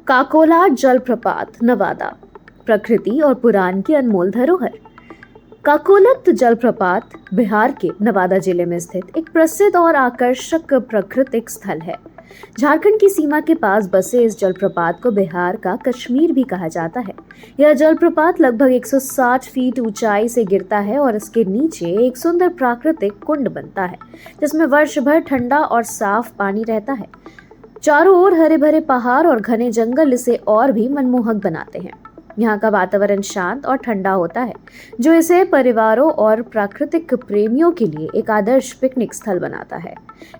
काकोला जलप्रपात नवादा, प्रकृति और पुराण की अनमोल धरोहर। काकोलत जलप्रपात बिहार के नवादा जिले में स्थित एक प्रसिद्ध और आकर्षक प्राकृतिक स्थल है। झारखंड की सीमा के पास बसे इस जलप्रपात को बिहार का कश्मीर भी कहा जाता है। यह जलप्रपात लगभग 160 फीट ऊंचाई से गिरता है और इसके नीचे एक सुंदर प्राकृतिक कुंड बनता है, जिसमें वर्ष भर ठंडा और साफ पानी रहता है। चारों ओर हरे भरे पहाड़ और घने जंगल इसे और भी मनमोहक बनाते हैं। यहाँ का वातावरण शांत और ठंडा होता है, जो इसे परिवारों और प्राकृतिक प्रेमियों के लिए एक आदर्श पिकनिक स्थल बनाता है।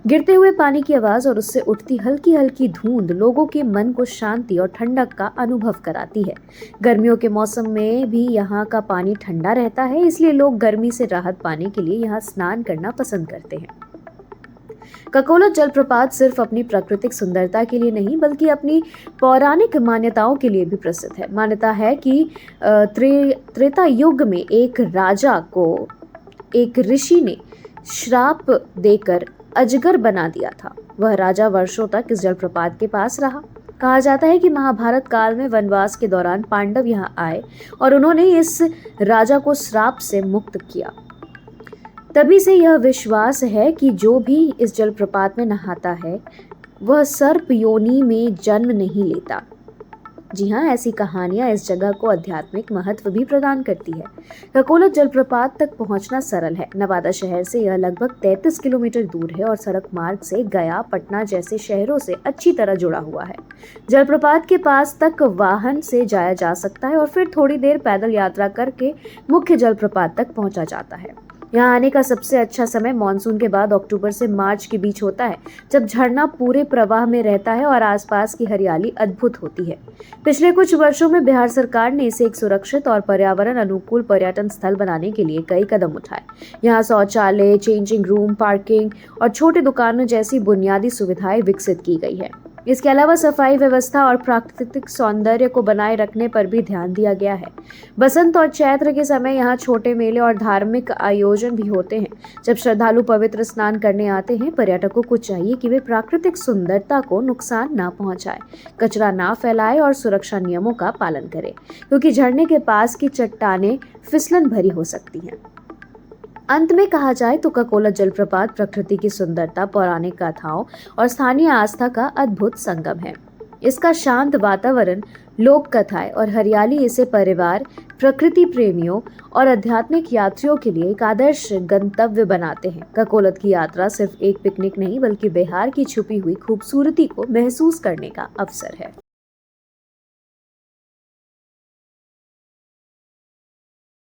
गिरते हुए पानी की आवाज और उससे उठती हल्की हल्की धुंध लोगों के मन को शांति और ठंडक का अनुभव कराती है। गर्मियों के मौसम में भी यहाँ का पानी ठंडा रहता है, इसलिए लोग गर्मी से राहत पाने के लिए यहाँ स्नान करना पसंद करते हैं। काकोलत जलप्रपात सिर्फ अपनी प्राकृतिक सुंदरता के लिए नहीं, बल्कि अपनी पौराणिक मान्यताओं के लिए भी प्रसिद्ध है। मान्यता है कि त्रेता युग में एक राजा को एक ऋषि ने श्राप देकर अजगर बना दिया था। वह राजा वर्षों तक इस जलप्रपात के पास रहा। कहा जाता है कि महाभारत काल में वनवास के दौरान पांडव यहाँ आए और उन्होंने इस राजा को श्राप से मुक्त किया। तभी से यह विश्वास है कि जो भी इस जलप्रपात में नहाता है वह सर्प योनि में जन्म नहीं लेता। जी हाँ, ऐसी कहानियां इस जगह को आध्यात्मिक महत्व भी प्रदान करती है। काकोलत जलप्रपात तक पहुंचना सरल है। नवादा शहर से यह लगभग 33 किलोमीटर दूर है और सड़क मार्ग से गया, पटना जैसे शहरों से अच्छी तरह जुड़ा हुआ है। जलप्रपात के पास तक वाहन से जाया जा सकता है और फिर थोड़ी देर पैदल यात्रा करके मुख्य जलप्रपात तक पहुंचा जाता है। यहाँ आने का सबसे अच्छा समय मानसून के बाद अक्टूबर से मार्च के बीच होता है, जब झरना पूरे प्रवाह में रहता है और आसपास की हरियाली अद्भुत होती है। पिछले कुछ वर्षों में बिहार सरकार ने इसे एक सुरक्षित और पर्यावरण अनुकूल पर्यटन स्थल बनाने के लिए कई कदम उठाए। यहाँ शौचालय, चेंजिंग रूम, पार्किंग और छोटी दुकानों जैसी बुनियादी सुविधाएं विकसित की गई है। इसके अलावा सफाई व्यवस्था और प्राकृतिक सौंदर्य को बनाए रखने पर भी ध्यान दिया गया है। बसंत और चैत्र के समय यहाँ छोटे मेले और धार्मिक आयोजन भी होते हैं। जब श्रद्धालु पवित्र स्नान करने आते हैं, पर्यटकों को चाहिए कि वे प्राकृतिक सुंदरता को नुकसान ना पहुंचाए, कचरा ना फैलाए और सुरक्षा नियमों का पालन करें, क्योंकि झरने के पास की चट्टानें फिसलन भरी हो सकती हैं। अंत में कहा जाए तो काकोलत जलप्रपात प्रकृति की सुंदरता, पौराणिक कथाओं और स्थानीय आस्था का अद्भुत संगम है। इसका शांत वातावरण, लोक कथाएं और हरियाली इसे परिवार, प्रकृति प्रेमियों और आध्यात्मिक यात्रियों के लिए एक आदर्श गंतव्य बनाते हैं। काकोलत की यात्रा सिर्फ एक पिकनिक नहीं, बल्कि बिहार की छुपी हुई खूबसूरती को महसूस करने का अवसर है।